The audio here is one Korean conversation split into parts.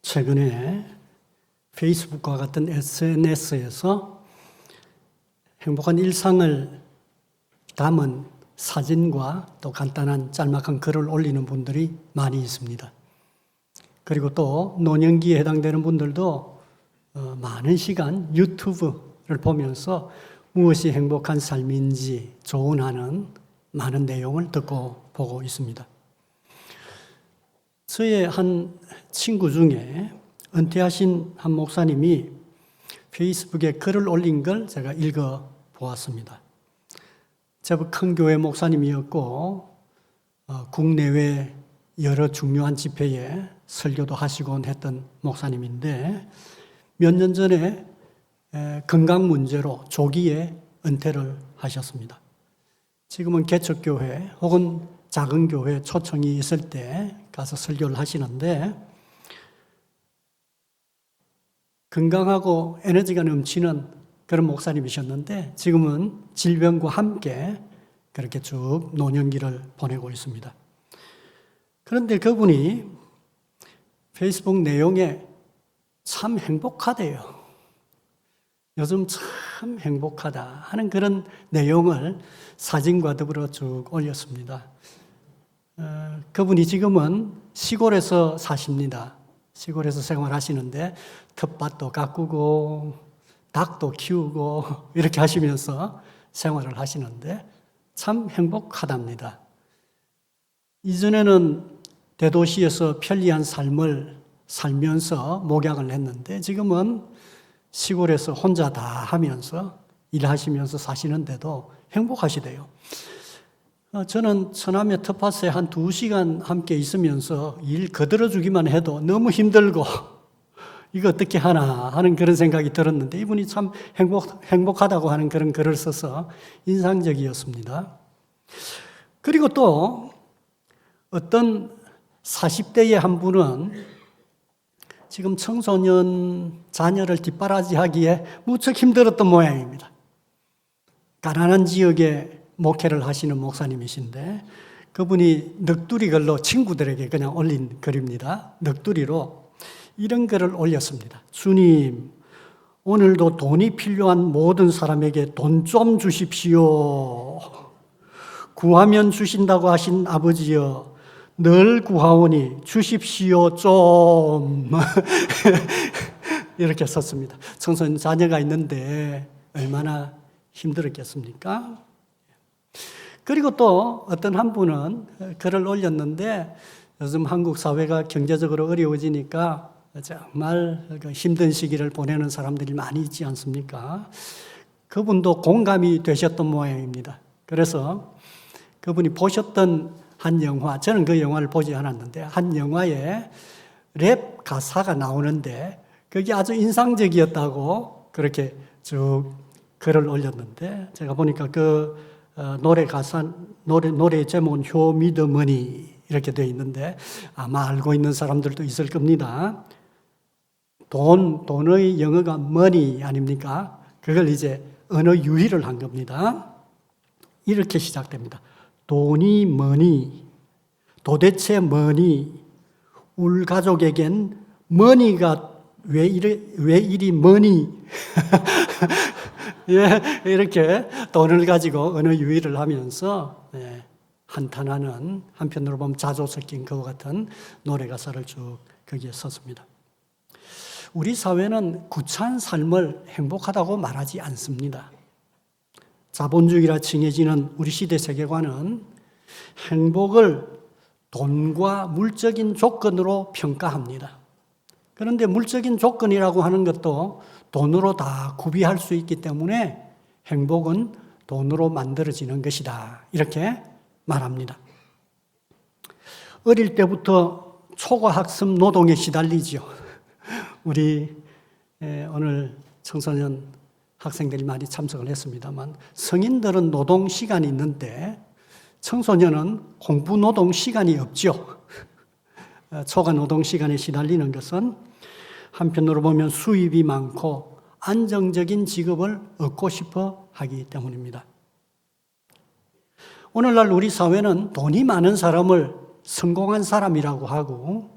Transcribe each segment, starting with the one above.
최근에 페이스북과 같은 SNS에서 행복한 일상을 담은 사진과 또 간단한 짤막한 글을 올리는 분들이 많이 있습니다. 그리고 또 노년기에 해당되는 분들도 많은 시간 유튜브를 보면서 무엇이 행복한 삶인지 조언하는 많은 내용을 듣고 보고 있습니다. 저의 한 친구 중에 은퇴하신 한 목사님이 페이스북에 글을 올린 걸 제가 읽어 보았습니다. 제법 큰 교회 목사님이었고 국내외 여러 중요한 집회에 설교도 하시곤 했던 목사님인데 몇 년 전에 건강 문제로 조기에 은퇴를 하셨습니다. 지금은 개척교회 혹은 작은 교회 초청이 있을 때 가서 설교를 하시는데 건강하고 에너지가 넘치는 그런 목사님이셨는데 지금은 질병과 함께 그렇게 쭉 노년기를 보내고 있습니다. 그런데 그분이 페이스북 내용에 참 행복하대요. 요즘 참 행복하다 하는 그런 내용을 사진과 더불어 쭉 올렸습니다. 그분이 지금은 시골에서 사십니다. 시골에서 생활하시는데 텃밭도 가꾸고 닭도 키우고 이렇게 하시면서 생활을 하시는데 참 행복하답니다. 이전에는 대도시에서 편리한 삶을 살면서 목약을 했는데 지금은 시골에서 혼자 다 하면서 일하시면서 사시는데도 행복하시대요. 저는 처남의 텃밭에 한 2시간 함께 있으면서 일 거들어주기만 해도 너무 힘들고 이거 어떻게 하나 하는 그런 생각이 들었는데 이분이 참 행복하다고 하는 그런 글을 써서 인상적이었습니다. 그리고 또 어떤 40대의 한 분은 지금 청소년 자녀를 뒷바라지하기에 무척 힘들었던 모양입니다. 가난한 지역에 목회를 하시는 목사님이신데 그분이 넋두리 글로 친구들에게 그냥 올린 글입니다. 넋두리로 이런 글을 올렸습니다. 주님, 오늘도 돈이 필요한 모든 사람에게 돈 좀 주십시오. 구하면 주신다고 하신 아버지여, 늘 구하오니 주십시오 좀. 이렇게 썼습니다. 청소년 자녀가 있는데 얼마나 힘들었겠습니까? 그리고 또 어떤 한 분은 글을 올렸는데 요즘 한국 사회가 경제적으로 어려워지니까 정말 힘든 시기를 보내는 사람들이 많이 있지 않습니까? 그분도 공감이 되셨던 모양입니다. 그래서 그분이 보셨던 한 영화, 저는 그 영화를 보지 않았는데 한 영화에 랩 가사가 나오는데 그게 아주 인상적이었다고 그렇게 쭉 글을 올렸는데 제가 보니까 그 노래 가사, 노래 제목은 쇼미더머니 이렇게 되어 있는데 아마 알고 있는 사람들도 있을 겁니다. 돈의 영어가 money 아닙니까? 그걸 이제 언어 유희를 한 겁니다. 이렇게 시작됩니다. 돈이 뭐니? 도대체 뭐니? 울 가족에겐 머니가 왜 이리 뭐니? 예, 이렇게 돈을 가지고 언어 유희를 하면서 한탄하는 한편으로 보면 자조 섞인 그와 같은 노래 가사를 쭉 거기에 썼습니다. 우리 사회는 구차한 삶을 행복하다고 말하지 않습니다. 자본주의라 칭해지는 우리 시대 세계관은 행복을 돈과 물적인 조건으로 평가합니다. 그런데 물적인 조건이라고 하는 것도 돈으로 다 구비할 수 있기 때문에 행복은 돈으로 만들어지는 것이다. 이렇게 말합니다. 어릴 때부터 초과학습 노동에 시달리죠. 우리 오늘 청소년 학생들이 많이 참석을 했습니다만 성인들은 노동 시간이 있는데 청소년은 공부 노동 시간이 없죠. 초과 노동 시간에 시달리는 것은 한편으로 보면 수입이 많고 안정적인 직업을 얻고 싶어 하기 때문입니다. 오늘날 우리 사회는 돈이 많은 사람을 성공한 사람이라고 하고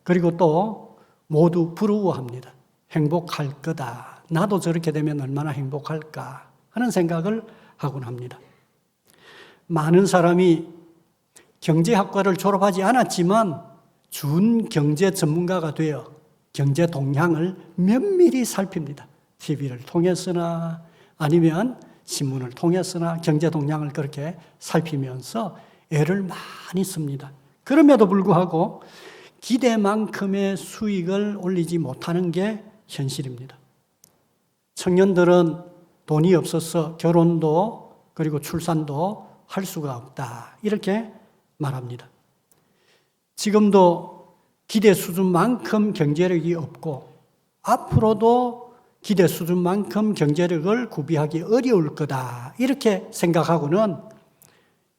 그리고 또 모두 부러워합니다. 행복할 거다. 나도 저렇게 되면 얼마나 행복할까 하는 생각을 하곤 합니다. 많은 사람이 경제학과를 졸업하지 않았지만 준경제 전문가가 되어 경제 동향을 면밀히 살핍니다. TV를 통해서나 아니면 신문을 통해서나 경제 동향을 그렇게 살피면서 애를 많이 씁니다. 그럼에도 불구하고 기대만큼의 수익을 올리지 못하는 게 현실입니다. 청년들은 돈이 없어서 결혼도 그리고 출산도 할 수가 없다. 이렇게 말합니다. 지금도 기대 수준만큼 경제력이 없고 앞으로도 기대 수준만큼 경제력을 구비하기 어려울 거다. 이렇게 생각하고는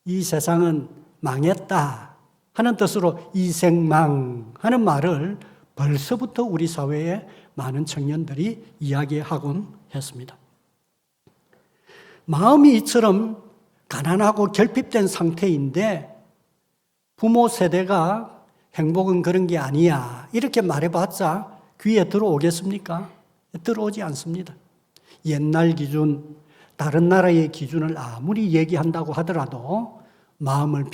이 세상은 망했다 하는 뜻으로 이생망 하는 말을 벌써부터 우리 사회에 많은 청년들이 이야기하곤 했습니다. 마음이 이처럼 가난하고 결핍된 상태인데 부모 세대가 행복은 그런 게 아니야 이렇게 말해봤자 귀에 들어오겠습니까? 들어오지 않습니다. 옛날 기준, 다른 나라의 기준을 아무리 얘기한다고 하더라도 마음을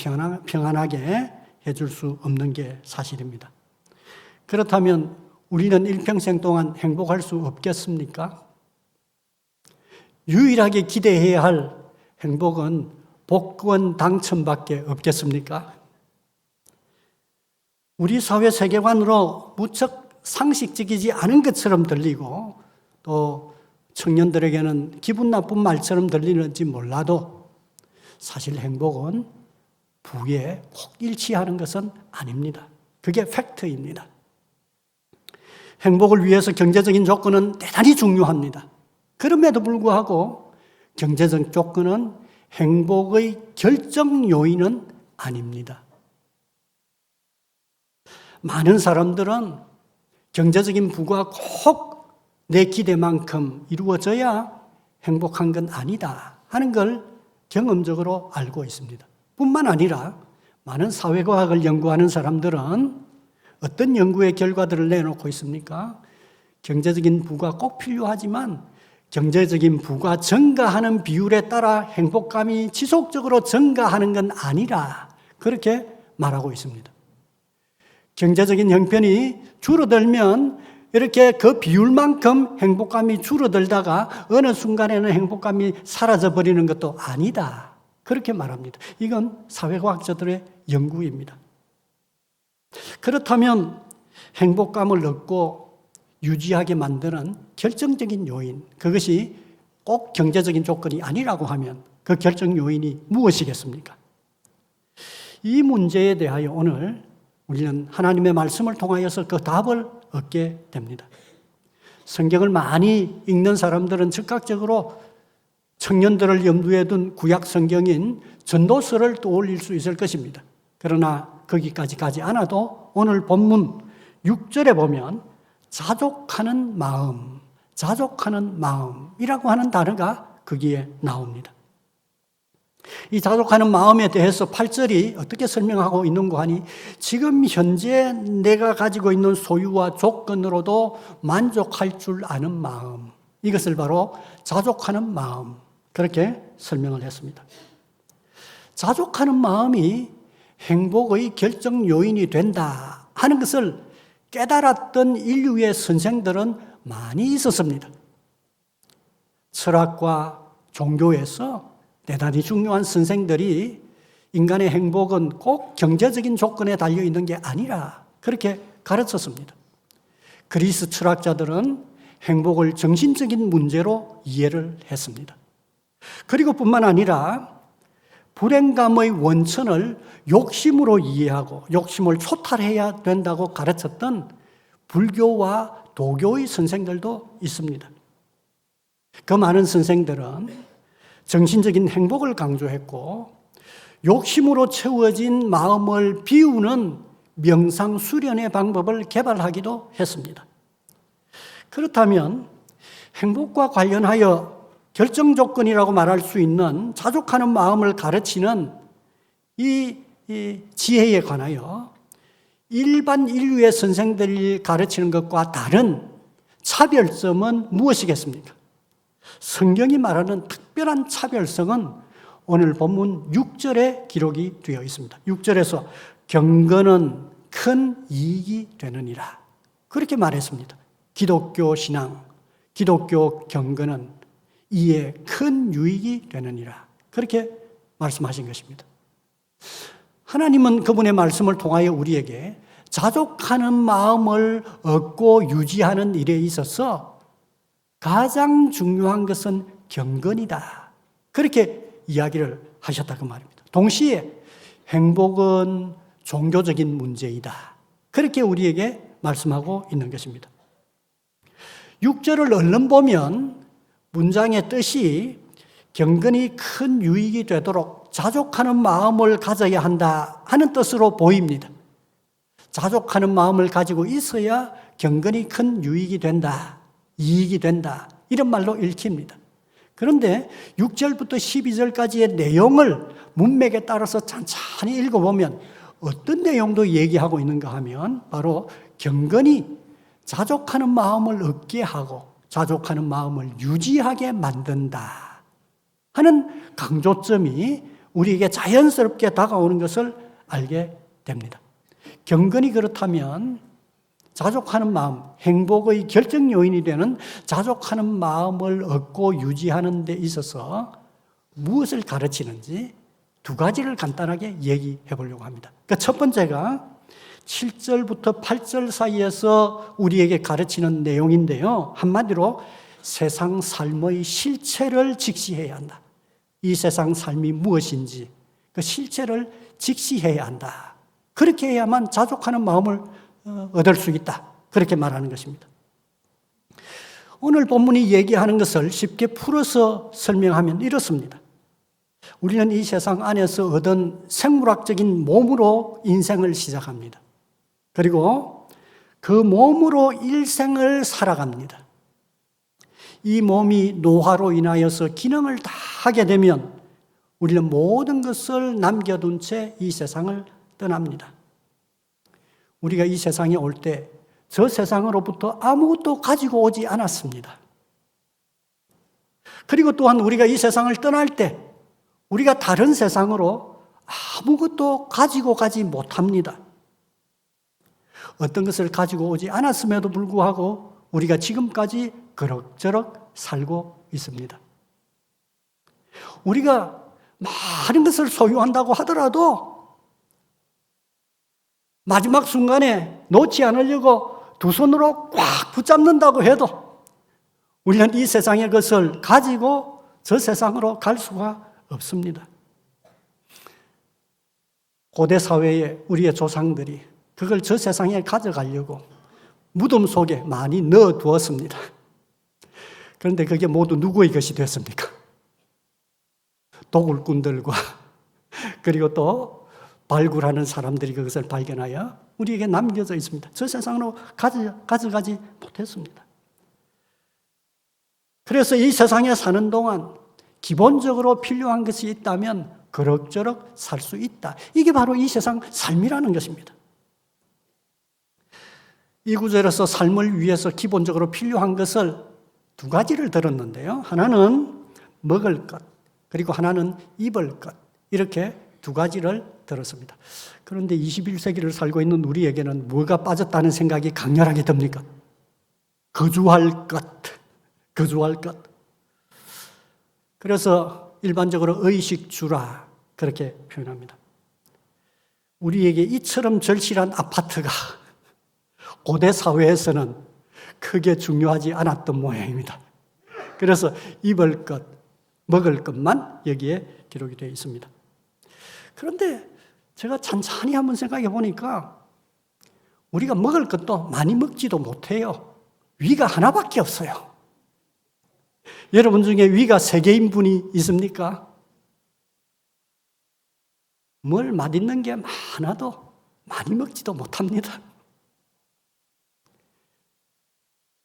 평안하게 해줄 수 없는 게 사실입니다. 그렇다면 우리는 일평생 동안 행복할 수 없겠습니까? 유일하게 기대해야 할 행복은 복권 당첨밖에 없겠습니까? 우리 사회 세계관으로 무척 상식적이지 않은 것처럼 들리고 또 청년들에게는 기분 나쁜 말처럼 들리는지 몰라도 사실 행복은 부에 꼭 일치하는 것은 아닙니다. 그게 팩트입니다. 행복을 위해서 경제적인 조건은 대단히 중요합니다. 그럼에도 불구하고 경제적 조건은 행복의 결정 요인은 아닙니다. 많은 사람들은 경제적인 부가 꼭 내 기대만큼 이루어져야 행복한 건 아니다 하는 걸 경험적으로 알고 있습니다. 뿐만 아니라 많은 사회과학을 연구하는 사람들은 어떤 연구의 결과들을 내놓고 있습니까? 경제적인 부가 꼭 필요하지만 경제적인 부가 증가하는 비율에 따라 행복감이 지속적으로 증가하는 건 아니라 그렇게 말하고 있습니다. 경제적인 형편이 줄어들면 이렇게 그 비율만큼 행복감이 줄어들다가 어느 순간에는 행복감이 사라져버리는 것도 아니다. 그렇게 말합니다. 이건 사회과학자들의 연구입니다. 그렇다면 행복감을 얻고 유지하게 만드는 결정적인 요인, 그것이 꼭 경제적인 조건이 아니라고 하면 그 결정 요인이 무엇이겠습니까? 이 문제에 대하여 오늘 우리는 하나님의 말씀을 통하여서 그 답을 얻게 됩니다. 성경을 많이 읽는 사람들은 즉각적으로 청년들을 염두에 둔 구약 성경인 전도서를 떠올릴 수 있을 것입니다. 그러나 거기까지 가지 않아도 오늘 본문 6절에 보면 자족하는 마음이라고 하는 단어가 거기에 나옵니다. 이 자족하는 마음에 대해서 8절이 어떻게 설명하고 있는가 하니 지금 현재 내가 가지고 있는 소유와 조건으로도 만족할 줄 아는 마음, 이것을 바로 자족하는 마음, 그렇게 설명을 했습니다. 자족하는 마음이 행복의 결정 요인이 된다 하는 것을 깨달았던 인류의 선생들은 많이 있었습니다. 철학과 종교에서 대단히 중요한 선생들이 인간의 행복은 꼭 경제적인 조건에 달려있는 게 아니라 그렇게 가르쳤습니다. 그리스 철학자들은 행복을 정신적인 문제로 이해를 했습니다. 그리고 뿐만 아니라 불행감의 원천을 욕심으로 이해하고 욕심을 초탈해야 된다고 가르쳤던 불교와 도교의 선생들도 있습니다. 그 많은 선생들은 정신적인 행복을 강조했고 욕심으로 채워진 마음을 비우는 명상 수련의 방법을 개발하기도 했습니다. 그렇다면 행복과 관련하여 결정 조건이라고 말할 수 있는 자족하는 마음을 가르치는 이 지혜에 관하여 일반 인류의 선생들이 가르치는 것과 다른 차별점은 무엇이겠습니까? 성경이 말하는 특별한 차별성은 오늘 본문 6절에 기록이 되어 있습니다. 6절에서 경건은 큰 이익이 되느니라. 그렇게 말했습니다. 기독교 신앙, 기독교 경건은 이에 큰 유익이 되느니라. 그렇게 말씀하신 것입니다. 하나님은 그분의 말씀을 통하여 우리에게 자족하는 마음을 얻고 유지하는 일에 있어서 가장 중요한 것은 경건이다. 그렇게 이야기를 하셨다고 말입니다. 동시에 행복은 종교적인 문제이다. 그렇게 우리에게 말씀하고 있는 것입니다. 6절을 얼른 보면 문장의 뜻이 경건이 큰 유익이 되도록 자족하는 마음을 가져야 한다 하는 뜻으로 보입니다. 자족하는 마음을 가지고 있어야 경건이 큰 유익이 된다, 이익이 된다, 이런 말로 읽힙니다. 그런데 6절부터 12절까지의 내용을 문맥에 따라서 천천히 읽어보면 어떤 내용도 얘기하고 있는가 하면 바로 경건이 자족하는 마음을 얻게 하고 자족하는 마음을 유지하게 만든다 하는 강조점이 우리에게 자연스럽게 다가오는 것을 알게 됩니다. 경건이 그렇다면 자족하는 마음, 행복의 결정 요인이 되는 자족하는 마음을 얻고 유지하는 데 있어서 무엇을 가르치는지 두 가지를 간단하게 얘기해 보려고 합니다. 그러니까 첫 번째가 7절부터 8절 사이에서 우리에게 가르치는 내용인데요. 한마디로 세상 삶의 실체를 직시해야 한다. 이 세상 삶이 무엇인지 그 실체를 직시해야 한다. 그렇게 해야만 자족하는 마음을 얻을 수 있다. 그렇게 말하는 것입니다. 오늘 본문이 얘기하는 것을 쉽게 풀어서 설명하면 이렇습니다. 우리는 이 세상 안에서 얻은 생물학적인 몸으로 인생을 시작합니다. 그리고 그 몸으로 일생을 살아갑니다. 이 몸이 노화로 인하여서 기능을 다 하게 되면 우리는 모든 것을 남겨둔 채 이 세상을 떠납니다. 우리가 이 세상에 올 때 저 세상으로부터 아무것도 가지고 오지 않았습니다. 그리고 또한 우리가 이 세상을 떠날 때 우리가 다른 세상으로 아무것도 가지고 가지 못합니다. 어떤 것을 가지고 오지 않았음에도 불구하고 우리가 지금까지 그럭저럭 살고 있습니다. 우리가 많은 것을 소유한다고 하더라도 마지막 순간에 놓지 않으려고 두 손으로 꽉 붙잡는다고 해도 우리는 이 세상의 것을 가지고 저 세상으로 갈 수가 없습니다. 고대 사회에 우리의 조상들이 그걸 저 세상에 가져가려고 무덤 속에 많이 넣어두었습니다. 그런데 그게 모두 누구의 것이 됐습니까? 도굴꾼들과 그리고 또 발굴하는 사람들이 그것을 발견하여 우리에게 남겨져 있습니다. 저 세상으로 가져가지 못했습니다. 그래서 이 세상에 사는 동안 기본적으로 필요한 것이 있다면 그럭저럭 살 수 있다. 이게 바로 이 세상 삶이라는 것입니다. 이 구절에서 삶을 위해서 기본적으로 필요한 것을 두 가지를 들었는데요. 하나는 먹을 것, 그리고 하나는 입을 것. 이렇게 두 가지를 들었습니다. 그런데 21세기를 살고 있는 우리에게는 뭐가 빠졌다는 생각이 강렬하게 듭니까? 거주할 것, 거주할 것. 그래서 일반적으로 의식주라 그렇게 표현합니다. 우리에게 이처럼 절실한 아파트가 고대 사회에서는 크게 중요하지 않았던 모양입니다. 그래서 입을 것, 먹을 것만 여기에 기록이 되어 있습니다. 그런데 제가 찬찬히 한번 생각해 보니까 우리가 먹을 것도 많이 먹지도 못해요. 위가 하나밖에 없어요. 여러분 중에 위가 3개인 분이 있습니까? 뭘 맛있는 게 많아도 많이 먹지도 못합니다.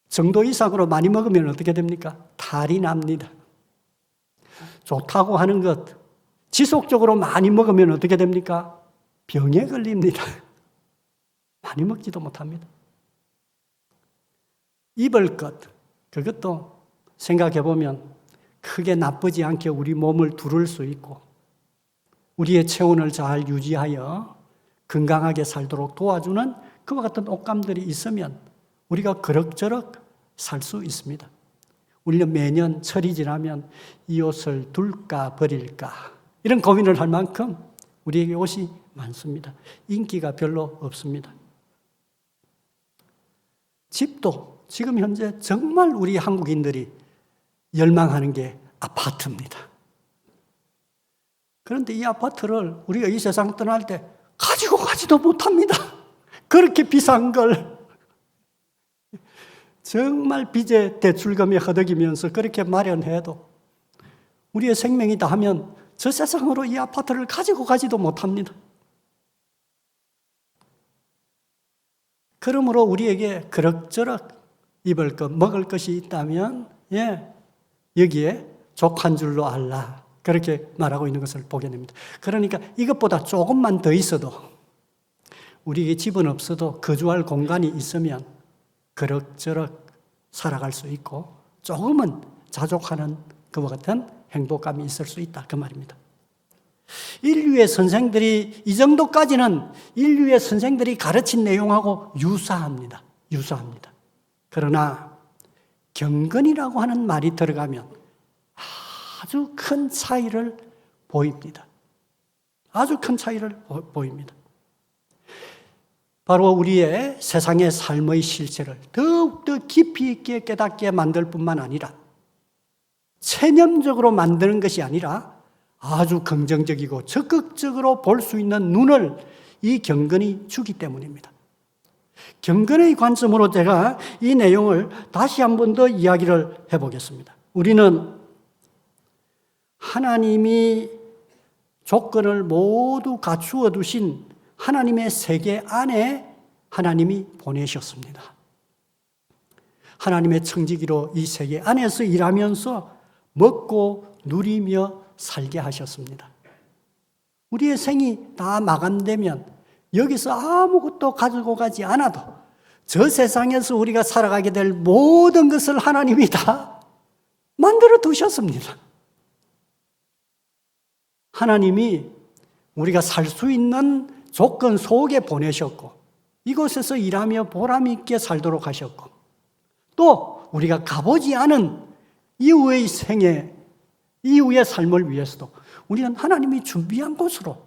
정도 이상으로 많이 먹으면 어떻게 됩니까? 탈이 납니다. 좋다고 하는 것, 지속적으로 많이 먹으면 어떻게 됩니까? 병에 걸립니다. 많이 먹지도 못합니다. 입을 것, 그것도 생각해 보면 크게 나쁘지 않게 우리 몸을 두를 수 있고 우리의 체온을 잘 유지하여 건강하게 살도록 도와주는 그와 같은 옷감들이 있으면 우리가 그럭저럭 살 수 있습니다. 우리는 매년 철이 지나면 이 옷을 둘까 버릴까 이런 고민을 할 만큼 우리에게 옷이 많습니다. 인기가 별로 없습니다. 집도 지금 현재 정말 우리 한국인들이 열망하는 게 아파트입니다. 그런데 이 아파트를 우리가 이 세상 떠날 때 가지고 가지도 못합니다. 그렇게 비싼 걸 정말 빚에 대출금에 허덕이면서 그렇게 마련해도 우리의 생명이다 하면 저 세상으로 이 아파트를 가지고 가지도 못합니다. 그러므로 우리에게 그럭저럭 입을 것, 먹을 것이 있다면 여기에 족 한 줄로 알라 그렇게 말하고 있는 것을 보게 됩니다. 그러니까 이것보다 조금만 더 있어도 우리에게 집은 없어도 거주할 공간이 있으면 그럭저럭 살아갈 수 있고 조금은 자족하는 그와 같은 행복감이 있을 수 있다 그 말입니다. 인류의 선생들이 이 정도까지는 인류의 선생들이 가르친 내용하고 유사합니다. 그러나 경건이라고 하는 말이 들어가면 아주 큰 차이를 보입니다. 아주 큰 차이를 보입니다. 바로 우리의 세상의 삶의 실체를 더욱더 깊이 있게 깨닫게 만들 뿐만 아니라 체념적으로 만드는 것이 아니라 아주 긍정적이고 적극적으로 볼 수 있는 눈을 이 경건이 주기 때문입니다. 경건의 관점으로 제가 이 내용을 다시 한 번 더 이야기를 해보겠습니다. 우리는 하나님이 조건을 모두 갖추어 두신 하나님의 세계 안에 하나님이 보내셨습니다. 하나님의 청지기로 이 세계 안에서 일하면서 먹고 누리며 살게 하셨습니다. 우리의 생이 다 마감되면 여기서 아무것도 가지고 가지 않아도 저 세상에서 우리가 살아가게 될 모든 것을 하나님이 다 만들어 두셨습니다. 하나님이 우리가 살 수 있는 조건 속에 보내셨고 이곳에서 일하며 보람 있게 살도록 하셨고 또 우리가 가보지 않은 이후의 생애, 이후의 삶을 위해서도 우리는 하나님이 준비한 곳으로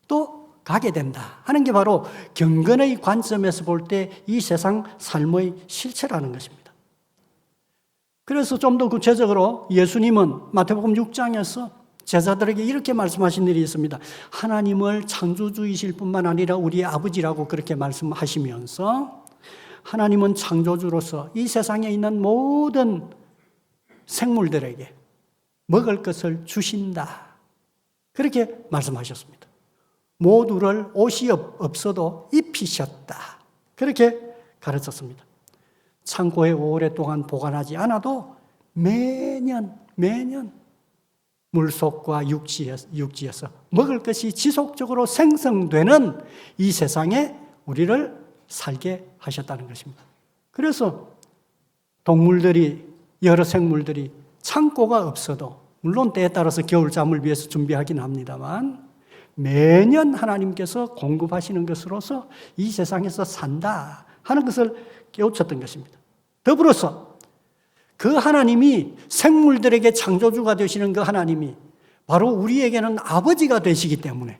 또 가게 된다 하는 게 바로 경건의 관점에서 볼 때 이 세상 삶의 실체라는 것입니다. 그래서 좀 더 구체적으로 예수님은 마태복음 6장에서 제자들에게 이렇게 말씀하신 일이 있습니다. 하나님을 창조주이실 뿐만 아니라 우리의 아버지라고 그렇게 말씀하시면서 하나님은 창조주로서 이 세상에 있는 모든 생물들에게 먹을 것을 주신다. 그렇게 말씀하셨습니다. 모두를 옷이 없어도 입히셨다. 그렇게 가르쳤습니다. 창고에 오랫동안 보관하지 않아도 매년 물속과 육지에서 먹을 것이 지속적으로 생성되는 이 세상에 우리를 살게 하셨다는 것입니다. 그래서 동물들이, 여러 생물들이 창고가 없어도 물론 때에 따라서 겨울잠을 위해서 준비하긴 합니다만 매년 하나님께서 공급하시는 것으로서 이 세상에서 산다 하는 것을 깨우쳤던 것입니다. 더불어서 그 하나님이 생물들에게 창조주가 되시는 그 하나님이 바로 우리에게는 아버지가 되시기 때문에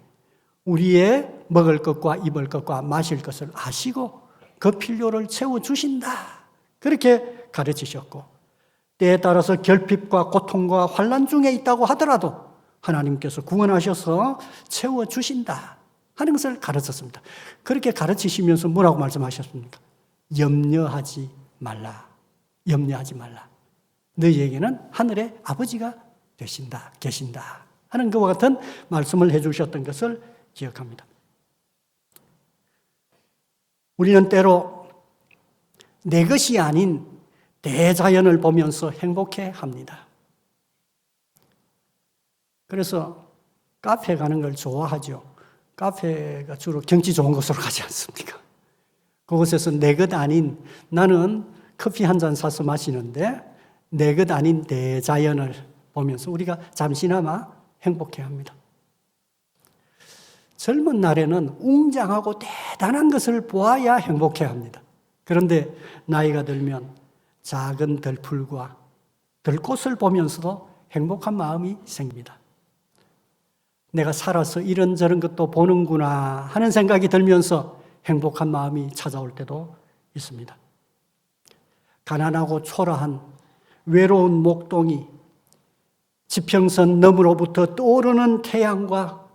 우리의 먹을 것과 입을 것과 마실 것을 아시고 그 필요를 채워주신다. 그렇게 가르치셨고 때에 따라서 결핍과 고통과 환난 중에 있다고 하더라도 하나님께서 구원하셔서 채워주신다 하는 것을 가르쳤습니다. 그렇게 가르치시면서 뭐라고 말씀하셨습니까? 염려하지 말라. 너희에게는 하늘의 아버지가 계신다 하는 것과 같은 말씀을 해주셨던 것을 기억합니다. 우리는 때로 내 것이 아닌 대자연을 보면서 행복해합니다. 그래서 카페 가는 걸 좋아하죠. 카페가 주로 경치 좋은 곳으로 가지 않습니까? 그곳에서 내 것 아닌, 나는 커피 한 잔 사서 마시는데 내 것 아닌 대자연을 보면서 우리가 잠시나마 행복해합니다. 젊은 날에는 웅장하고 대단한 것을 보아야 행복해합니다. 그런데 나이가 들면 작은 들풀과 들꽃을 보면서도 행복한 마음이 생깁니다. 내가 살아서 이런저런 것도 보는구나 하는 생각이 들면서 행복한 마음이 찾아올 때도 있습니다. 가난하고 초라한 외로운 목동이 지평선 너머로부터 떠오르는 태양과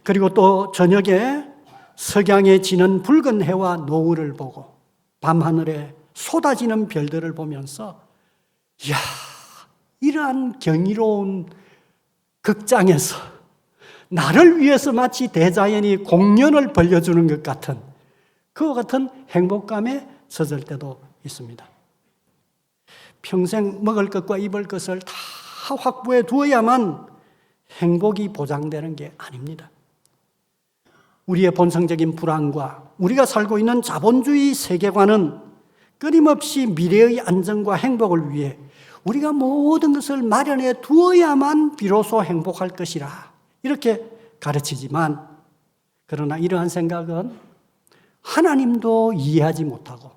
그리고 또 저녁에 석양에 지는 붉은 해와 노을을 보고 밤하늘에 쏟아지는 별들을 보면서 이야, 이러한 경이로운 극장에서 나를 위해서 마치 대자연이 공연을 벌려주는 것 같은 그와 같은 행복감에 젖을 때도 있습니다. 평생 먹을 것과 입을 것을 다 확보해 두어야만 행복이 보장되는 게 아닙니다. 우리의 본성적인 불안과 우리가 살고 있는 자본주의 세계관은 끊임없이 미래의 안정과 행복을 위해 우리가 모든 것을 마련해 두어야만 비로소 행복할 것이라 이렇게 가르치지만, 그러나 이러한 생각은 하나님도 이해하지 못하고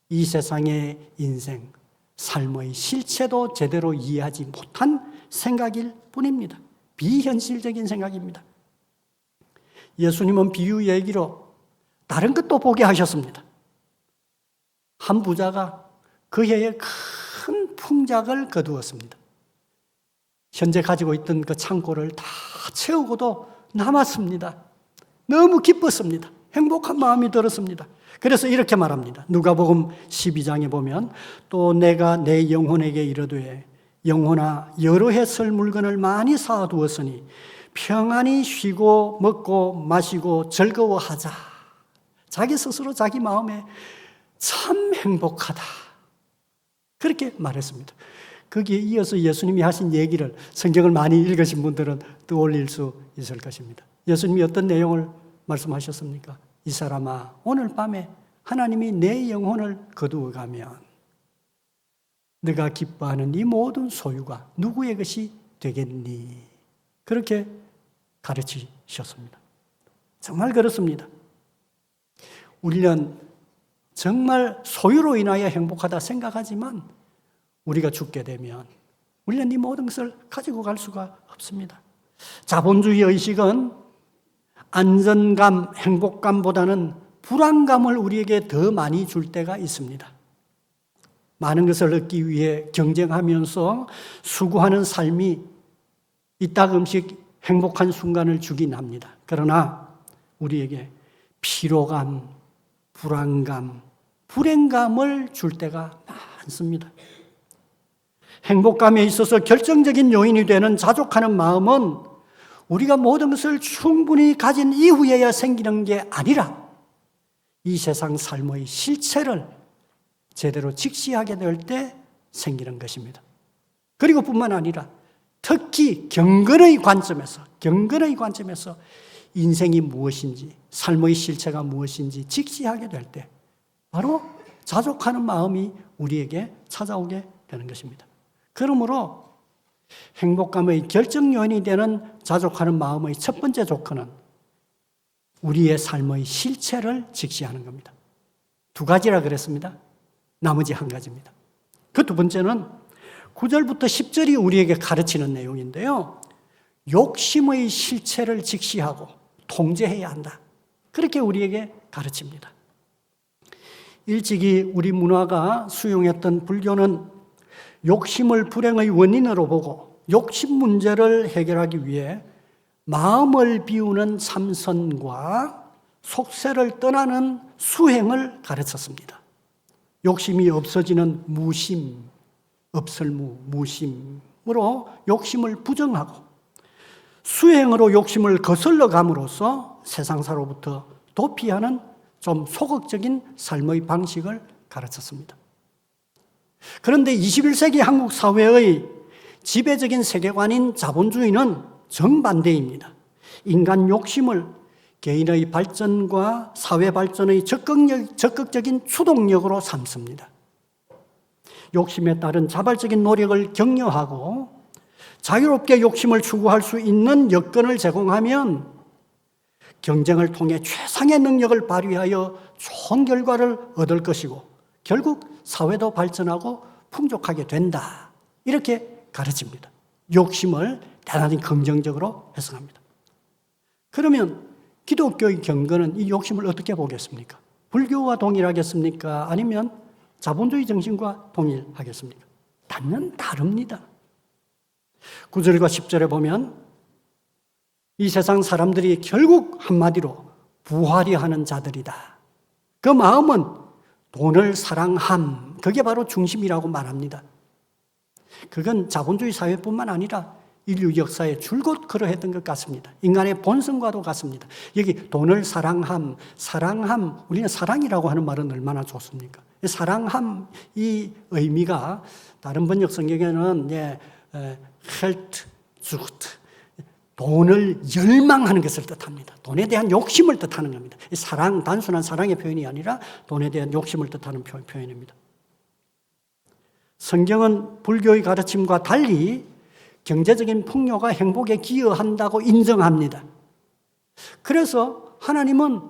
이 세상의 인생, 삶의 실체도 제대로 이해하지 못한 생각일 뿐입니다. 비현실적인 생각입니다. 예수님은 비유 얘기로 다른 것도 보게 하셨습니다. 한 부자가 그 해에 큰 풍작을 거두었습니다. 현재 가지고 있던 그 창고를 다 채우고도 남았습니다. 너무 기뻤습니다. 행복한 마음이 들었습니다. 그래서 이렇게 말합니다. 누가복음 12장에 보면 또 내가 내 영혼에게 이르되 영혼아 여러 해 쓸 물건을 많이 쌓아두었으니 평안히 쉬고 먹고 마시고 즐거워하자. 자기 스스로 자기 마음에 참 행복하다. 그렇게 말했습니다. 거기에 이어서 예수님이 하신 얘기를 성경을 많이 읽으신 분들은 떠올릴 수 있을 것입니다. 예수님이 어떤 내용을 말씀하셨습니까? 이 사람아, 오늘 밤에 하나님이 내 영혼을 거두어가면 네가 기뻐하는 이 모든 소유가 누구의 것이 되겠니? 그렇게 가르치셨습니다. 정말 그렇습니다. 우리는 정말 소유로 인하여 행복하다 생각하지만 우리가 죽게 되면 우리는 이 모든 것을 가지고 갈 수가 없습니다. 자본주의 의식은 안전감, 행복감보다는 불안감을 우리에게 더 많이 줄 때가 있습니다. 많은 것을 얻기 위해 경쟁하면서 수고하는 삶이 이따금씩 행복한 순간을 주긴 합니다. 그러나 우리에게 피로감, 불안감, 불행감을 줄 때가 많습니다. 행복감에 있어서 결정적인 요인이 되는 자족하는 마음은 우리가 모든 것을 충분히 가진 이후에야 생기는 게 아니라 이 세상 삶의 실체를 제대로 직시하게 될 때 생기는 것입니다. 그리고 뿐만 아니라 특히 경건의 관점에서 인생이 무엇인지, 삶의 실체가 무엇인지 직시하게 될 때 바로 자족하는 마음이 우리에게 찾아오게 되는 것입니다. 그러므로 행복감의 결정 요인이 되는 자족하는 마음의 첫 번째 조건은 우리의 삶의 실체를 직시하는 겁니다. 두 가지라 그랬습니다. 나머지 한 가지입니다. 그 두 번째는 9절부터 10절이 우리에게 가르치는 내용인데요. 욕심의 실체를 직시하고 통제해야 한다. 그렇게 우리에게 가르칩니다. 일찍이 우리 문화가 수용했던 불교는 욕심을 불행의 원인으로 보고 욕심 문제를 해결하기 위해 마음을 비우는 참선과 속세를 떠나는 수행을 가르쳤습니다. 욕심이 없어지는 무심, 없을무, 무심으로 욕심을 부정하고 수행으로 욕심을 거슬러 감으로써 세상사로부터 도피하는 좀 소극적인 삶의 방식을 가르쳤습니다. 그런데 21세기 한국 사회의 지배적인 세계관인 자본주의는 정반대입니다. 인간 욕심을 개인의 발전과 사회 발전의 적극적인 추동력으로 삼습니다. 욕심에 따른 자발적인 노력을 격려하고 자유롭게 욕심을 추구할 수 있는 여건을 제공하면 경쟁을 통해 최상의 능력을 발휘하여 좋은 결과를 얻을 것이고 결국 사회도 발전하고 풍족하게 된다. 이렇게 가르칩니다. 욕심을 대단히 긍정적으로 해석합니다. 그러면 기독교의 경건은 이 욕심을 어떻게 보겠습니까? 불교와 동일하겠습니까? 아니면 자본주의 정신과 동일하겠습니까? 단연 다릅니다. 9절과 10절에 보면 이 세상 사람들이 결국 한마디로 부활이 하는 자들이다. 그 마음은 돈을 사랑함. 그게 바로 중심이라고 말합니다. 그건 자본주의 사회뿐만 아니라 인류 역사에 줄곧 그러했던 것 같습니다. 인간의 본성과도 같습니다. 여기 돈을 사랑함, 우리는 사랑이라고 하는 말은 얼마나 좋습니까? 사랑함, 이 의미가 다른 번역 성경에는 헬트, 주트, 돈을 열망하는 것을 뜻합니다. 돈에 대한 욕심을 뜻하는 겁니다. 사랑, 단순한 사랑의 표현이 아니라 돈에 대한 욕심을 뜻하는 표현입니다. 성경은 불교의 가르침과 달리 경제적인 풍요가 행복에 기여한다고 인정합니다. 그래서 하나님은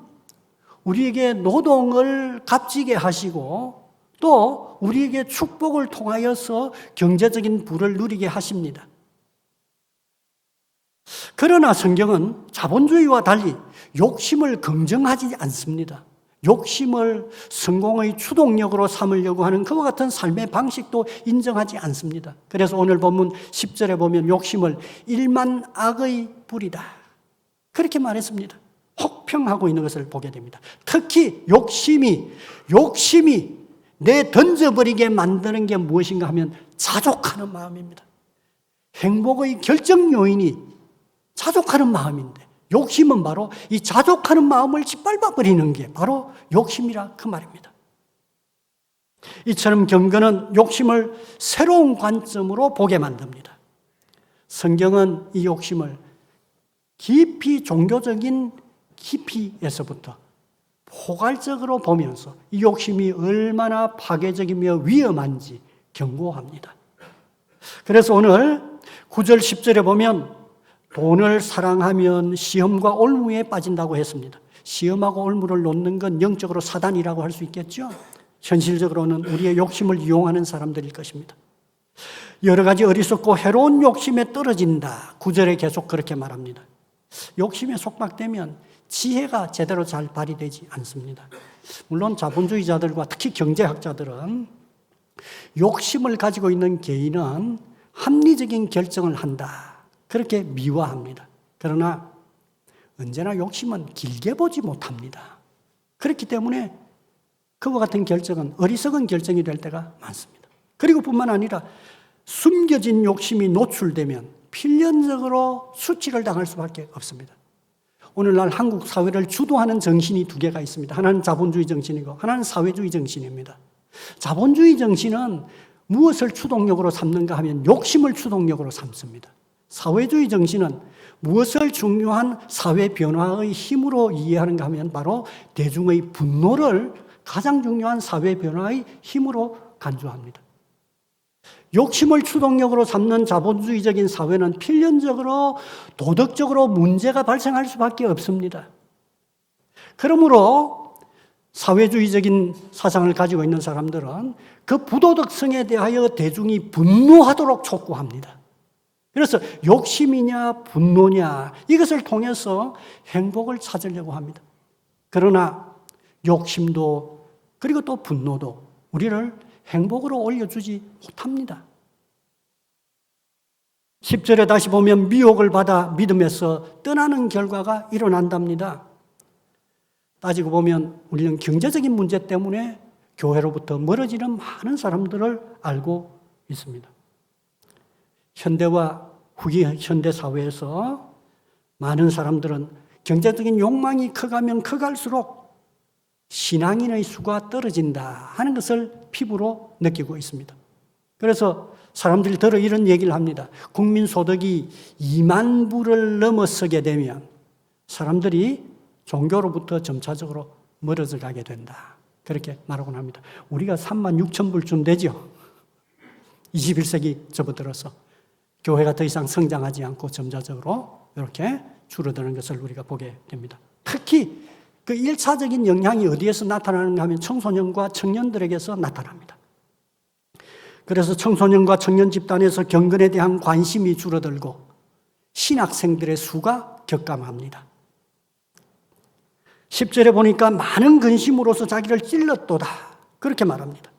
우리에게 노동을 값지게 하시고 또 우리에게 축복을 통하여서 경제적인 부를 누리게 하십니다. 그러나 성경은 자본주의와 달리 욕심을 긍정하지 않습니다. 욕심을 성공의 추동력으로 삼으려고 하는 그와 같은 삶의 방식도 인정하지 않습니다. 그래서 오늘 본문 10절에 보면 욕심을 일만 악의 불이다. 그렇게 말했습니다. 혹평하고 있는 것을 보게 됩니다. 특히 욕심이 내 던져버리게 만드는 게 무엇인가 하면 자족하는 마음입니다. 행복의 결정 요인이 자족하는 마음인데 욕심은 바로 이 자족하는 마음을 짓밟아버리는 게 바로 욕심이라 그 말입니다. 이처럼 경건은 욕심을 새로운 관점으로 보게 만듭니다. 성경은 이 욕심을 깊이 종교적인 깊이에서부터 포괄적으로 보면서 이 욕심이 얼마나 파괴적이며 위험한지 경고합니다. 그래서 오늘 9절 10절에 보면 돈을 사랑하면 시험과 올무에 빠진다고 했습니다. 시험하고 올무를 놓는 건 영적으로 사단이라고 할 수 있겠죠. 현실적으로는 우리의 욕심을 이용하는 사람들일 것입니다. 여러 가지 어리석고 해로운 욕심에 떨어진다. 9절에 계속 그렇게 말합니다. 욕심에 속박되면 지혜가 제대로 잘 발휘되지 않습니다. 물론 자본주의자들과 특히 경제학자들은 욕심을 가지고 있는 개인은 합리적인 결정을 한다. 그렇게 미화합니다. 그러나 언제나 욕심은 길게 보지 못합니다. 그렇기 때문에 그와 같은 결정은 어리석은 결정이 될 때가 많습니다. 그리고 뿐만 아니라 숨겨진 욕심이 노출되면 필연적으로 수치를 당할 수밖에 없습니다. 오늘날 한국 사회를 주도하는 정신이 두 개가 있습니다. 하나는 자본주의 정신이고 하나는 사회주의 정신입니다. 자본주의 정신은 무엇을 추동력으로 삼는가 하면 욕심을 추동력으로 삼습니다. 사회주의 정신은 무엇을 중요한 사회 변화의 힘으로 이해하는가 하면 바로 대중의 분노를 가장 중요한 사회 변화의 힘으로 간주합니다. 욕심을 추동력으로 삼는 자본주의적인 사회는 필연적으로 도덕적으로 문제가 발생할 수밖에 없습니다. 그러므로 사회주의적인 사상을 가지고 있는 사람들은 그 부도덕성에 대하여 대중이 분노하도록 촉구합니다. 그래서 욕심이냐 분노냐 이것을 통해서 행복을 찾으려고 합니다. 그러나 욕심도 그리고 또 분노도 우리를 행복으로 올려주지 못합니다. 10절에 다시 보면 미혹을 받아 믿음에서 떠나는 결과가 일어난답니다. 따지고 보면 우리는 경제적인 문제 때문에 교회로부터 멀어지는 많은 사람들을 알고 있습니다. 현대와 후기 현대 사회에서 많은 사람들은 경제적인 욕망이 커가면 커갈수록 신앙인의 수가 떨어진다 하는 것을 피부로 느끼고 있습니다. 그래서 사람들이 들어 이런 얘기를 합니다. 국민 소득이 2만 불을 넘어서게 되면 사람들이 종교로부터 점차적으로 멀어져 가게 된다. 그렇게 말하곤 합니다. 우리가 36,000불쯤 되죠. 21세기 접어들어서 교회가 더 이상 성장하지 않고 점차적으로 이렇게 줄어드는 것을 우리가 보게 됩니다. 특히 그 1차적인 영향이 어디에서 나타나는가 하면 청소년과 청년들에게서 나타납니다. 그래서 청소년과 청년 집단에서 경건에 대한 관심이 줄어들고 신학생들의 수가 격감합니다. 10절에 보니까 많은 근심으로서 자기를 찔렀도다. 그렇게 말합니다.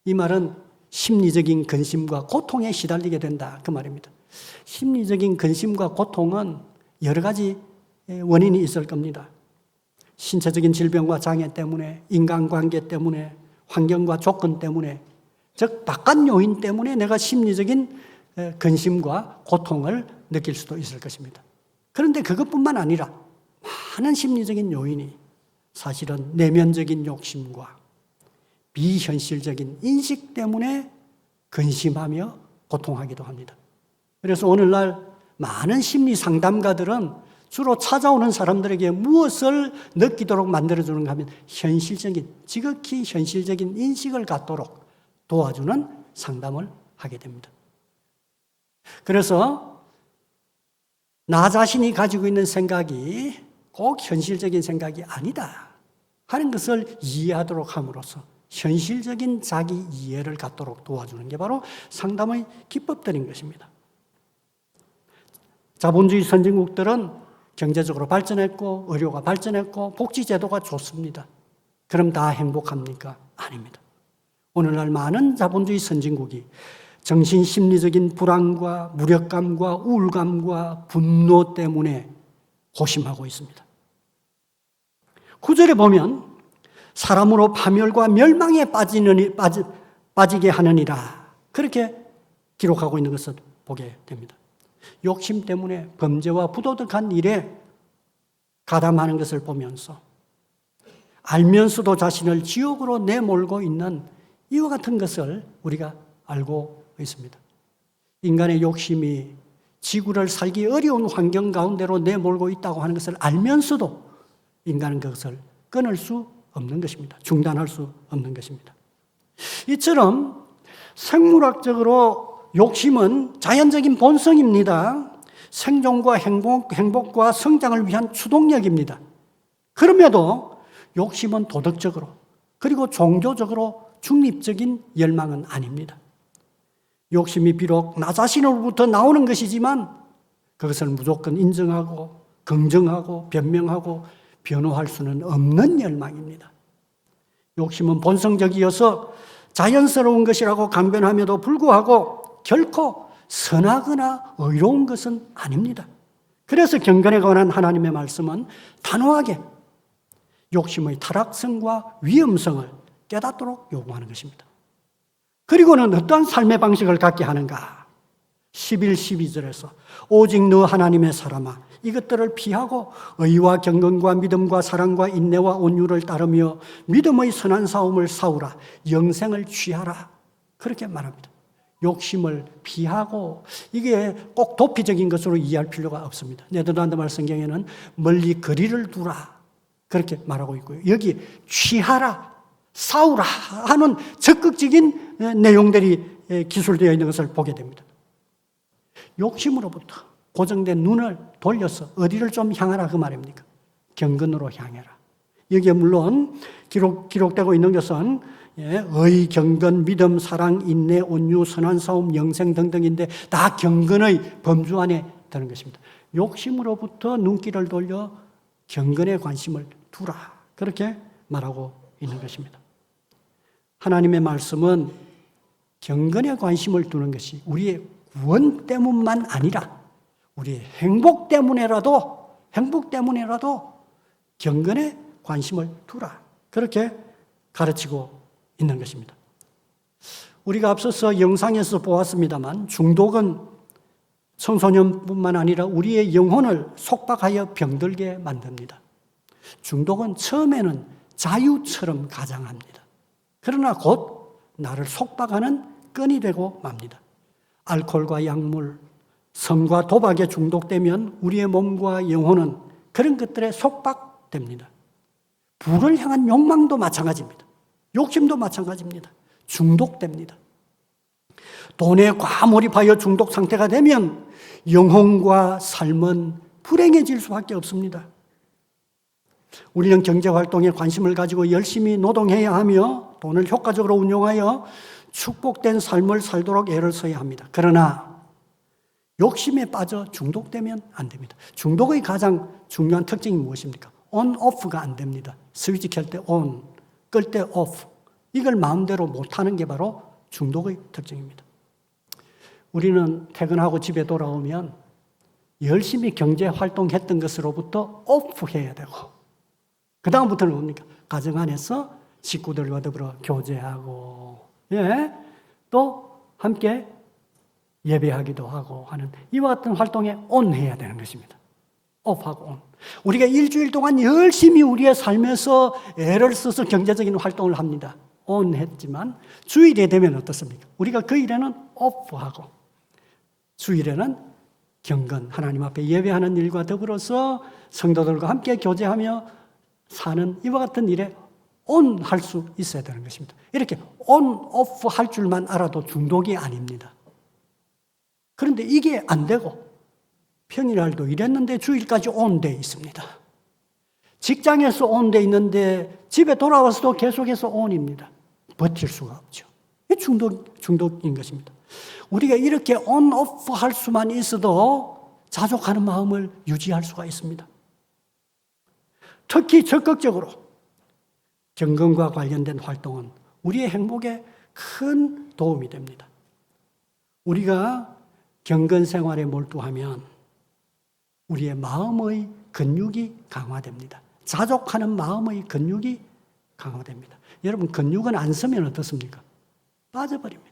이 말은 심리적인 근심과 고통에 시달리게 된다. 그 말입니다. 심리적인 근심과 고통은 여러 가지 원인이 있을 겁니다. 신체적인 질병과 장애 때문에, 인간관계 때문에, 환경과 조건 때문에, 즉 바깥 요인 때문에 내가 심리적인 근심과 고통을 느낄 수도 있을 것입니다. 그런데 그것뿐만 아니라 많은 심리적인 요인이 사실은 내면적인 욕심과 비현실적인 인식 때문에 근심하며 고통하기도 합니다. 그래서 오늘날 많은 심리 상담가들은 주로 찾아오는 사람들에게 무엇을 느끼도록 만들어주는가 하면 지극히 현실적인 인식을 갖도록 도와주는 상담을 하게 됩니다. 그래서 나 자신이 가지고 있는 생각이 꼭 현실적인 생각이 아니다 하는 것을 이해하도록 함으로써 현실적인 자기 이해를 갖도록 도와주는 게 바로 상담의 기법들인 것입니다. 자본주의 선진국들은 경제적으로 발전했고 의료가 발전했고 복지제도가 좋습니다. 그럼 다 행복합니까? 아닙니다. 오늘날 많은 자본주의 선진국이 정신심리적인 불안과 무력감과 우울감과 분노 때문에 고심하고 있습니다. 9절에 보면 사람으로 파멸과 멸망에 빠지게 하느니라 그렇게 기록하고 있는 것을 보게 됩니다. 욕심 때문에 범죄와 부도덕한 일에 가담하는 것을 보면서 알면서도 자신을 지옥으로 내몰고 있는 이와 같은 것을 우리가 알고 있습니다. 인간의 욕심이 지구를 살기 어려운 환경 가운데로 내몰고 있다고 하는 것을 알면서도 인간은 그것을 끊을 수 없는 것입니다. 중단할 수 없는 것입니다. 이처럼 생물학적으로 욕심은 자연적인 본성입니다. 생존과 행복과 성장을 위한 추동력입니다. 그럼에도 욕심은 도덕적으로 그리고 종교적으로 중립적인 열망은 아닙니다. 욕심이 비록 나 자신으로부터 나오는 것이지만 그것을 무조건 인정하고 긍정하고 변명하고 변호할 수는 없는 열망입니다. 욕심은 본성적이어서 자연스러운 것이라고 강변함에도 불구하고 결코 선하거나 의로운 것은 아닙니다. 그래서 경건에 관한 하나님의 말씀은 단호하게 욕심의 타락성과 위험성을 깨닫도록 요구하는 것입니다. 그리고는 어떠한 삶의 방식을 갖게 하는가? 11, 12절에서 오직 너 하나님의 사람아 이것들을 피하고 의와 경건과 믿음과 사랑과 인내와 온유를 따르며 믿음의 선한 싸움을 싸우라 영생을 취하라 그렇게 말합니다. 욕심을 피하고 이게 꼭 도피적인 것으로 이해할 필요가 없습니다. 네덜란드 성경에는 멀리 거리를 두라 그렇게 말하고 있고요. 여기 취하라 싸우라 하는 적극적인 내용들이 기술되어 있는 것을 보게 됩니다. 욕심으로부터 고정된 눈을 돌려서 어디를 좀 향하라 그 말입니까? 경건으로 향해라. 여기에 물론 기록되고 있는 것은 의, 경건, 믿음, 사랑, 인내, 온유, 선한 싸움, 영생 등등인데 다 경건의 범주 안에 드는 것입니다. 욕심으로부터 눈길을 돌려 경건에 관심을 두라. 그렇게 말하고 있는 것입니다. 하나님의 말씀은 경건에 관심을 두는 것이 우리의 구원 때문만 아니라 우리의 행복 때문에라도 경건에 관심을 두라. 그렇게 가르치고 있는 것입니다. 우리가 앞서서 영상에서 보았습니다만 중독은 청소년뿐만 아니라 우리의 영혼을 속박하여 병들게 만듭니다. 중독은 처음에는 자유처럼 가장합니다. 그러나 곧 나를 속박하는 끈이 되고 맙니다. 알코올과 약물, 성과 도박에 중독되면 우리의 몸과 영혼은 그런 것들에 속박 됩니다. 부를 향한 욕망도 마찬가지입니다. 욕심도 마찬가지입니다. 중독됩니다. 돈에 과몰입하여 중독 상태가 되면 영혼과 삶은 불행해질 수밖에 없습니다. 우리는 경제활동에 관심을 가지고 열심히 노동해야 하며 돈을 효과적으로 운용하여 축복된 삶을 살도록 애를 써야 합니다. 그러나 욕심에 빠져 중독되면 안 됩니다. 중독의 가장 중요한 특징이 무엇입니까? on, off가 안 됩니다. 스위치 켤 때 on, 끌 때 off. 이걸 마음대로 못하는 게 바로 중독의 특징입니다. 우리는 퇴근하고 집에 돌아오면 열심히 경제활동했던 것으로부터 off 해야 되고, 그 다음부터는 뭡니까? 가정 안에서 식구들과 더불어 교제하고, 또 함께 예배하기도 하고 하는 이와 같은 활동에 on 해야 되는 것입니다. off하고 on. 우리가 일주일 동안 열심히 우리의 삶에서 애를 써서 경제적인 활동을 합니다. on 했지만 주일에 되면 어떻습니까? 우리가 그 일에는 off하고, 주일에는 경건, 하나님 앞에 예배하는 일과 더불어서 성도들과 함께 교제하며 사는 이와 같은 일에 on 할 수 있어야 되는 것입니다. 이렇게 on, off 할 줄만 알아도 중독이 아닙니다. 그런데 이게 안 되고 평일날도 일했는데 주일까지 on 돼 있습니다. 직장에서 on 돼 있는데 집에 돌아와서도 계속해서 on입니다. 버틸 수가 없죠. 이게 중독인 것입니다. 우리가 이렇게 on, off 할 수만 있어도 자족하는 마음을 유지할 수가 있습니다. 특히 적극적으로 경건과 관련된 활동은 우리의 행복에 큰 도움이 됩니다. 우리가 경건 생활에 몰두하면 우리의 마음의 근육이 강화됩니다. 자족하는 마음의 근육이 강화됩니다. 여러분, 근육은 안 쓰면 어떻습니까? 빠져버립니다.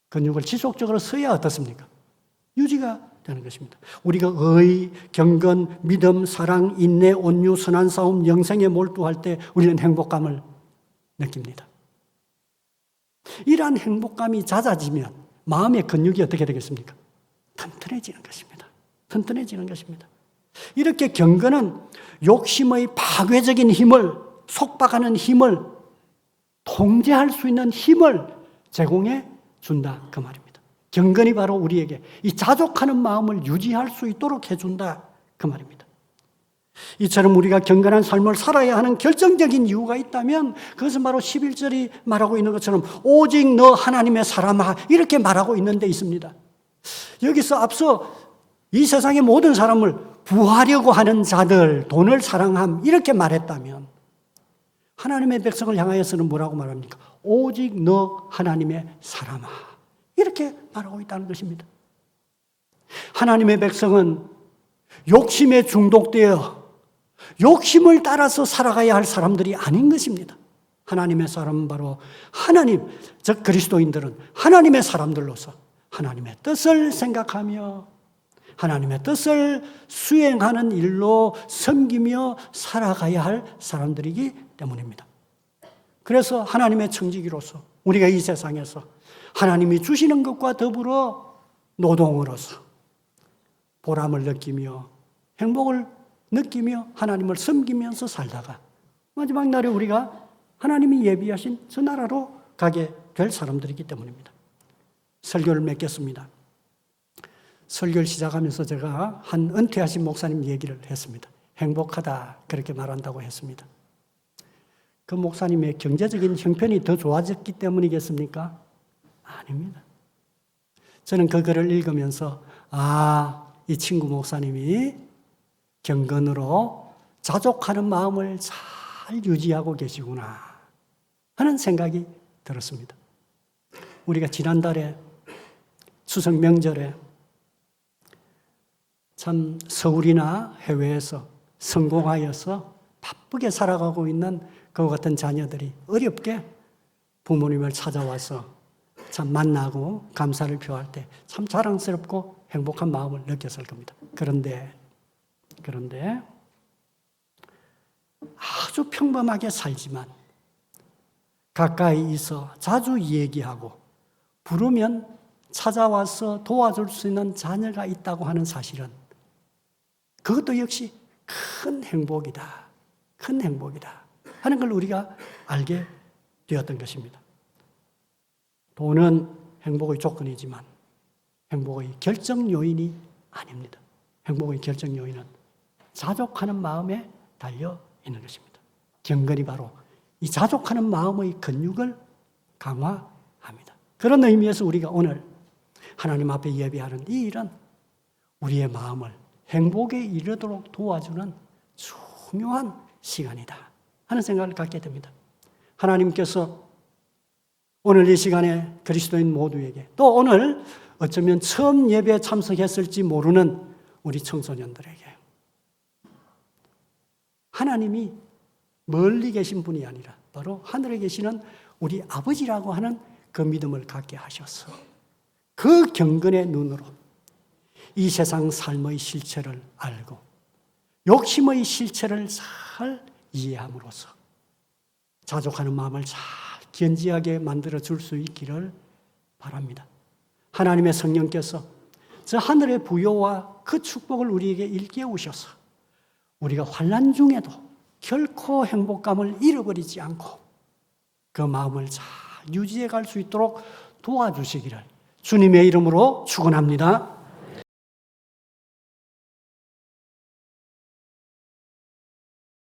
근육을 지속적으로 써야 어떻습니까? 유지가 되는 것입니다. 우리가 의, 경건, 믿음, 사랑, 인내, 온유, 선한 싸움, 영생에 몰두할 때 우리는 행복감을 느낍니다. 이러한 행복감이 잦아지면 마음의 근육이 어떻게 되겠습니까? 튼튼해지는 것입니다. 튼튼해지는 것입니다. 이렇게 경건은 욕심의 파괴적인 힘을, 속박하는 힘을 통제할 수 있는 힘을 제공해 준다, 그 말입니다. 경건이 바로 우리에게 이 자족하는 마음을 유지할 수 있도록 해준다, 그 말입니다. 이처럼 우리가 경건한 삶을 살아야 하는 결정적인 이유가 있다면 그것은 바로 11절이 말하고 있는 것처럼 오직 너 하나님의 사람아, 이렇게 말하고 있는 데 있습니다. 여기서 앞서 이 세상의 모든 사람을 부하려고 하는 자들, 돈을 사랑함, 이렇게 말했다면 하나님의 백성을 향하여서는 뭐라고 말합니까? 오직 너 하나님의 사람아, 이렇게 말하고 있다는 것입니다. 하나님의 백성은 욕심에 중독되어 욕심을 따라서 살아가야 할 사람들이 아닌 것입니다. 하나님의 사람은 바로 하나님, 즉 그리스도인들은 하나님의 사람들로서 하나님의 뜻을 생각하며 하나님의 뜻을 수행하는 일로 섬기며 살아가야 할 사람들이기 때문입니다. 그래서 하나님의 청지기로서 우리가 이 세상에서 하나님이 주시는 것과 더불어 노동으로서 보람을 느끼며 행복을 느끼며 하나님을 섬기면서 살다가 마지막 날에 우리가 하나님이 예비하신 저 나라로 가게 될 사람들이기 때문입니다. 설교를 맺겠습니다. 설교를 시작하면서 제가 한 은퇴하신 목사님 얘기를 했습니다. 행복하다, 그렇게 말한다고 했습니다. 그 목사님의 경제적인 형편이 더 좋아졌기 때문이겠습니까? 아닙니다. 저는 그 글을 읽으면서 이 친구 목사님이 경건으로 자족하는 마음을 잘 유지하고 계시구나 하는 생각이 들었습니다. 우리가 지난달에 추석 명절에 참 서울이나 해외에서 성공하여서 바쁘게 살아가고 있는 그와 같은 자녀들이 어렵게 부모님을 찾아와서 참 만나고 감사를 표할 때 참 자랑스럽고 행복한 마음을 느꼈을 겁니다. 그런데 아주 평범하게 살지만 가까이 있어 자주 얘기하고 부르면 찾아와서 도와줄 수 있는 자녀가 있다고 하는 사실은 그것도 역시 큰 행복이다, 큰 행복이다 하는 걸 우리가 알게 되었던 것입니다. 돈은 행복의 조건이지만 행복의 결정 요인이 아닙니다. 행복의 결정 요인은 자족하는 마음에 달려 있는 것입니다. 경건이 바로 이 자족하는 마음의 근육을 강화합니다. 그런 의미에서 우리가 오늘 하나님 앞에 예배하는 이 일은 우리의 마음을 행복에 이르도록 도와주는 중요한 시간이다 하는 생각을 갖게 됩니다. 하나님께서 오늘 이 시간에 그리스도인 모두에게 또 오늘 어쩌면 처음 예배에 참석했을지 모르는 우리 청소년들에게 하나님이 멀리 계신 분이 아니라 바로 하늘에 계시는 우리 아버지라고 하는 그 믿음을 갖게 하셔서 그 경건의 눈으로 이 세상 삶의 실체를 알고 욕심의 실체를 잘 이해함으로써 자족하는 마음을 잘 견지하게 만들어 줄 수 있기를 바랍니다. 하나님의 성령께서 저 하늘의 부요와 그 축복을 우리에게 일깨우셔서 우리가 환난 중에도 결코 행복감을 잃어버리지 않고 그 마음을 잘 유지해 갈 수 있도록 도와주시기를 주님의 이름으로 축원합니다.